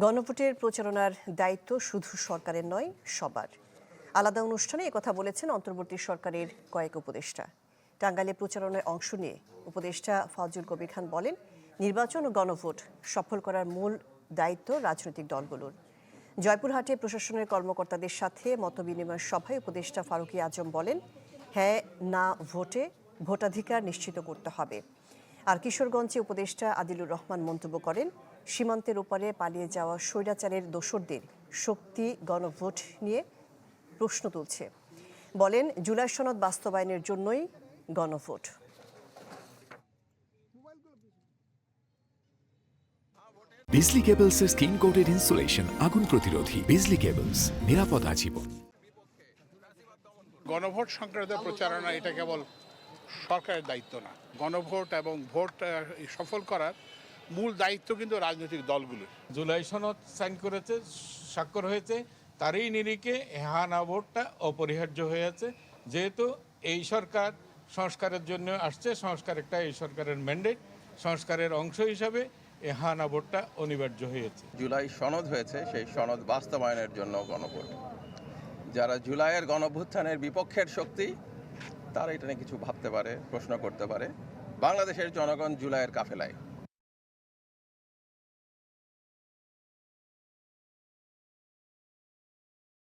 গণভোটের প্রচারণার দায়িত্ব শুধু সরকারের নয়, সবার। আলাদা অনুষ্ঠানে একথা বলেছেন অন্তর্বর্তী সরকারের কয়েক উপদেষ্টা। টাঙ্গাইলে প্রচারণায় অংশ নিয়ে উপদেষ্টা ফজলুল কবির খান বলেন, নির্বাচন ও গণভোট সফল করার মূল দায়িত্ব রাজনৈতিক দলগুলোর। জয়পুরহাটে প্রশাসনের কর্মকর্তাদের সাথে মতবিনিময় সভায় উপদেষ্টা ফারুকী আজম বলেন, হ্যাঁ না ভোটে ভোটাধিকার নিশ্চিত করতে হবে। আর কিশোরগঞ্জে উপদেষ্টা আদিলুর রহমান মন্তব্য করেন, সীমান্তের ওপারে পালিয়ে যাওয়া স্বৈরাচারের দোসরদের শক্তি গণভোট নিয়ে প্রশ্ন তুলছে। বলেন, জুলাই সনদ বাস্তবায়নের জন্যই গণভোট। বিজলি কেবলসের স্কিন কোটেড ইনসুলেশন আগুন প্রতিরোধী। বিজলি কেবলস, নিরাপদ আজীবন। গণভোট সংক্রান্ত প্রচারণা এটা কেবল সরকারের দায়িত্ব না। গণভোট এবং ভোট সফল করার মূল দায়িত্ব কিন্তু রাজনৈতিক দলগুলোর। জুলাই সনদ সাইন করেছে, স্বাক্ষর হয়েছে, তারই নিরিখে হ্যাঁ না ভোটটা অপরিহার্য হয়ে আছে। যেহেতু এই সরকার সংস্কারের জন্য আসছে, সংস্কার একটা এই সরকারের ম্যান্ডেট, সংস্কারের অংশ হিসাবে এই হ্যাঁ না ভোটটা অনিবার্য হয়েছে। জুলাই সনদ হয়েছে, সেই সনদ বাস্তবায়নের জন্য গণভোট। যারা জুলাইয়ের গণভ্যুত্থানের বিপক্ষের শক্তি, তারা এটা নিয়ে কিছু ভাবতে পারে, প্রশ্ন করতে পারে। বাংলাদেশের জনগণ জুলাইয়ের কাফেলায়।